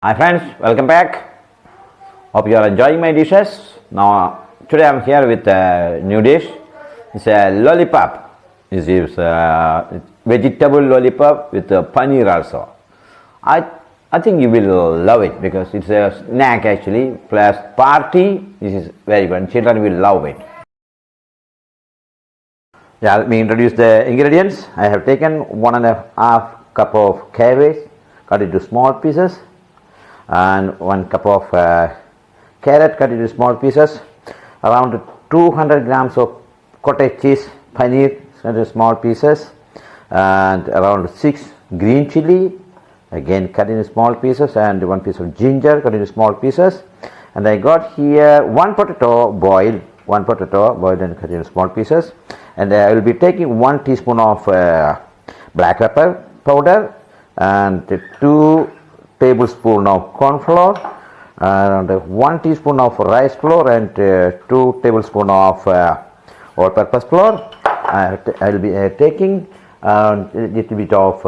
Hi friends, welcome back. Hope you are enjoying my dishes. Now today I am here with a new dish. It's a lollipop. This is vegetable lollipop with paneer also. I think you will love it because it's a snack actually plus party. This is very good. Children will love it. Yeah, let me introduce the ingredients. I have taken 1.5 cup of cabbage, cut into small pieces, and 1 cup of carrot cut into small pieces, around 200 grams of cottage cheese, paneer cut into small pieces, and around 6 green chilli, again cut into small pieces, and 1 piece of ginger cut into small pieces. And I got here 1 potato boiled and cut into small pieces. And I will be taking 1 teaspoon of black pepper powder and 2 tablespoons of corn flour and 1 teaspoon of rice flour and 2 tablespoons of all-purpose flour. I will be taking a little bit of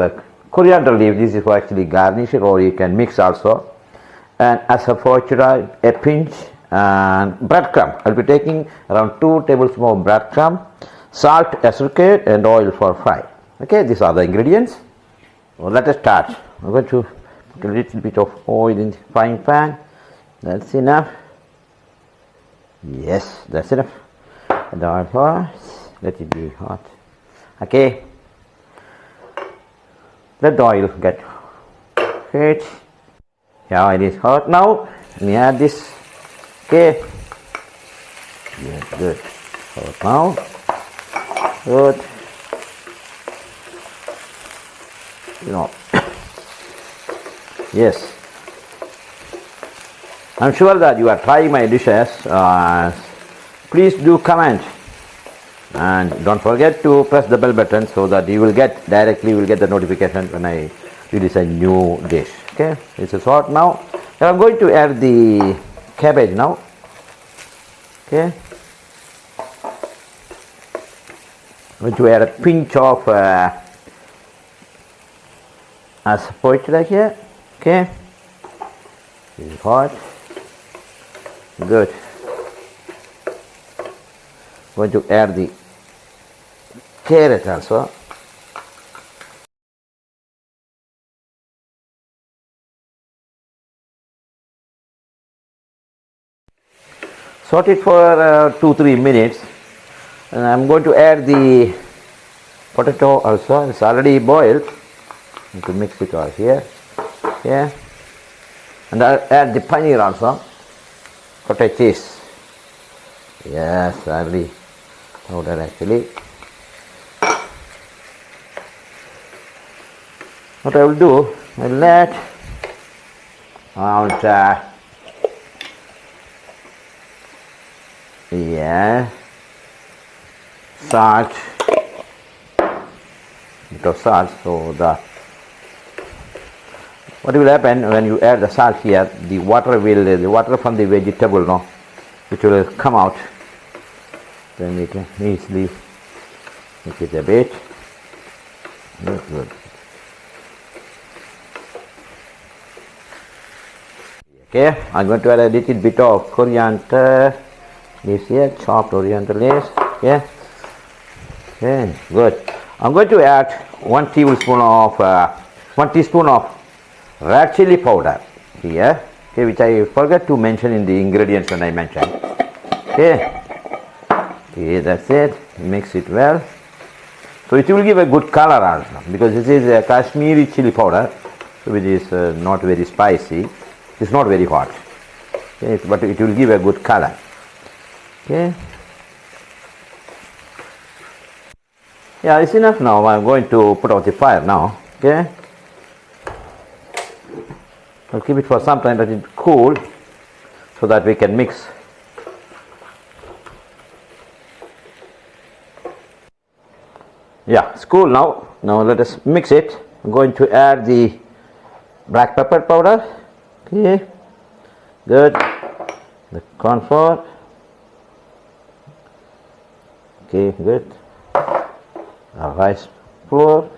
coriander leaf. This is for actually garnish it, or you can mix also. And Asafetida, a pinch, and breadcrumb. I will be taking around 2 tablespoons of breadcrumb, salt, acetate, and oil for fry. Okay, these are the ingredients. Well, let us start. I'm going to put a little bit of oil in the frying pan. That's enough. Yes, that's enough. And the oil first. Let it be hot. Okay. Let the oil get heat. Yeah, it is hot now. Let me add this. Okay. Yes, good. Hot now. Good. Yes. I'm sure that you are trying my dishes. Please do comment. And don't forget to press the bell button so that you will get the notification when I release a new dish. Okay, this is hot now. Now I'm going to add the cabbage now. Okay, I'm going to add a pinch of Asafetida here. Okay, this is hot. Good. I'm going to add the carrot also. Saute it for 2-3 minutes, and I'm going to add the potato also. It's already boiled. I'm going to mix it all here. Yeah, and I'll add the paneer also. Cottage cheese. Yes, already powder actually. What I will do, I will add around salt, bit of salt, so that what will happen when you add the salt here, the water from the vegetable, no, which will come out. Then we can easily make it a bit. Good. Okay, I'm going to add a little bit of coriander leaves here, chopped coriander leaves. Yeah. Okay, good. I'm going to add 1 teaspoon of red chili powder here. Okay, which I forgot to mention in the ingredients when I mentioned. Okay. Okay, that's it. Mix it well. So it will give a good color also, because this is a Kashmiri chili powder, which is not very spicy. It's not very hot. Okay, but it will give a good color. Okay. Yeah, it's enough now. I'm going to put out the fire now. Okay. I'll keep it for some time, let it cool so that we can mix. Yeah, it's cool now. Now let us mix it. I'm going to add the black pepper powder. Okay, good. The corn flour. Okay, good. Rice flour.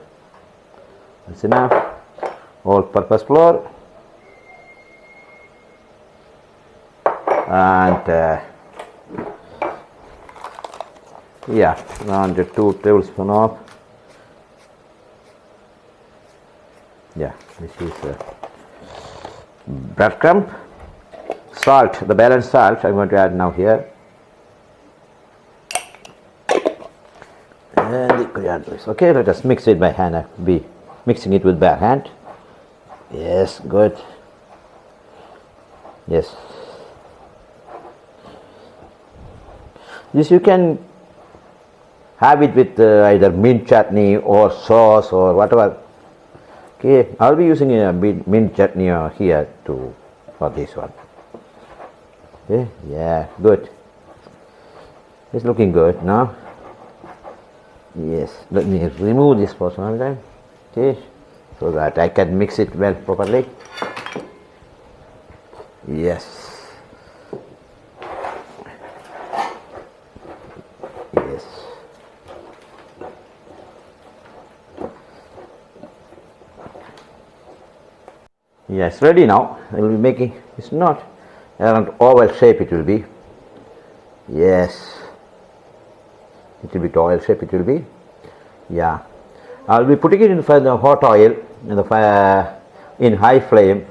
That's enough. All-purpose flour. and yeah, around 2 tablespoons of, yeah, this is breadcrumb, salt, the balanced salt I'm going to add now here, and the coriander. Okay, let us mix it by hand. I'll be mixing it with bare hand. Yes, good. Yes, this you can have it with either mint chutney or sauce or whatever. Okay, I'll be using a mint chutney here too for this one. Okay, yeah, good. It's looking good now. Yes, let me remove this for some time. Okay, so that I can mix it well properly. Yes. Yes. Yes, ready now. I will be making, it's not around oval shape it will be. Yes. Little bit oil shape it will be. Yeah. I'll be putting it in the hot oil in the fire in high flame.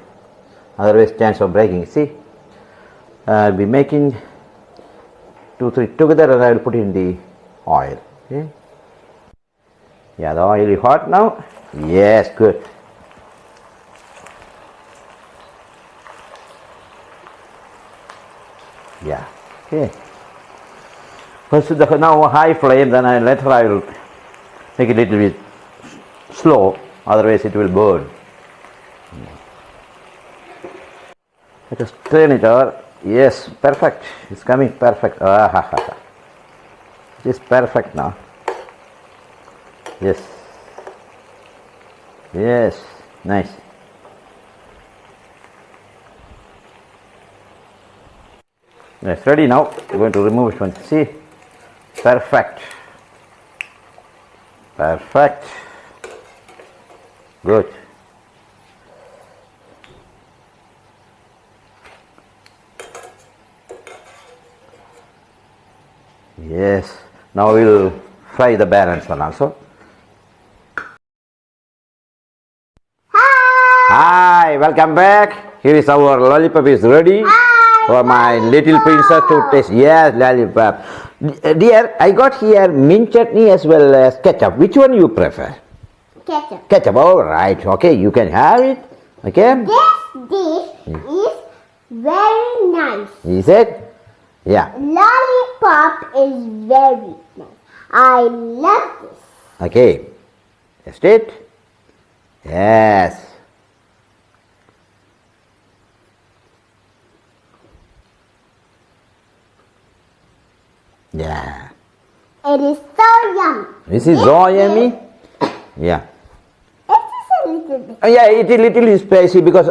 Otherwise chance of breaking. See, I'll be making 2-3 together and I will put in the oil. Okay. Yeah, the oil is hot now. Yes, good. Yeah. Okay. First now high flame, then later I will make it a little bit slow. Otherwise it will burn. Let us turn it over. Yes, perfect. It's coming perfect. It is perfect now. Yes. Yes, nice. It's ready now. We're going to remove it one. See? Perfect. Perfect. Good. Yes. Now we'll fry the balance one also. Hi, welcome back. Here is our lollipop is ready. Hi, for my little princess to taste. Yes, lollipop. Dear, I got here mint chutney as well as ketchup. Which one you prefer? Ketchup. Ketchup, all right. Okay, you can have it. Okay. This dish is very nice. Is it? Yeah. Lollipop is very nice. I love this. Okay. Taste it. Yes. Yeah. It is so yummy. This is so yummy. Yeah. It is a little bit. Yeah, it is little spicy because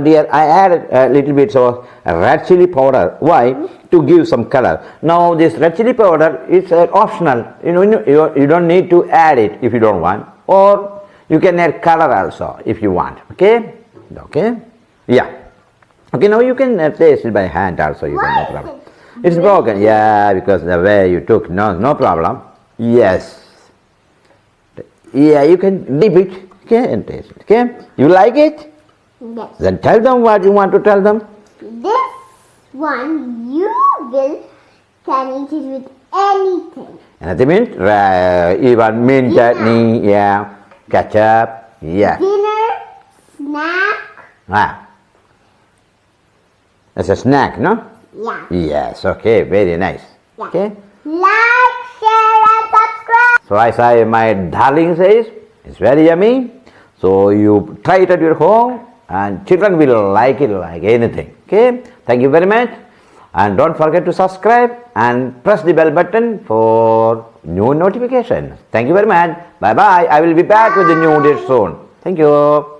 dear, I added a little bit of red chili powder. Why? To give some color. Now this red chili powder is optional. You don't need to add it if you don't want, or you can add color also if you want. Okay. Okay. Yeah. Okay. Now you can taste it by hand also. You can, no problem. It's broken. Yeah, because the way you took, no problem. Yes. Yeah, you can dip it, okay, and taste it, okay? You like it? Yes. Then tell them what you want to tell them. This one you can eat it with anything. Anything mint? Even mint chutney, yeah. Ketchup, yeah. Dinner, snack. Ah. It's a snack, no? Yeah. Yes, okay, very nice. Yeah. Okay? Like, share and subscribe. So as my darling says, it's very yummy. So you try it at your home and children will like it like anything. Okay? Thank you very much. And don't forget to subscribe and press the bell button for new notifications. Thank you very much. Bye bye. I will be back with the new dish soon. Thank you.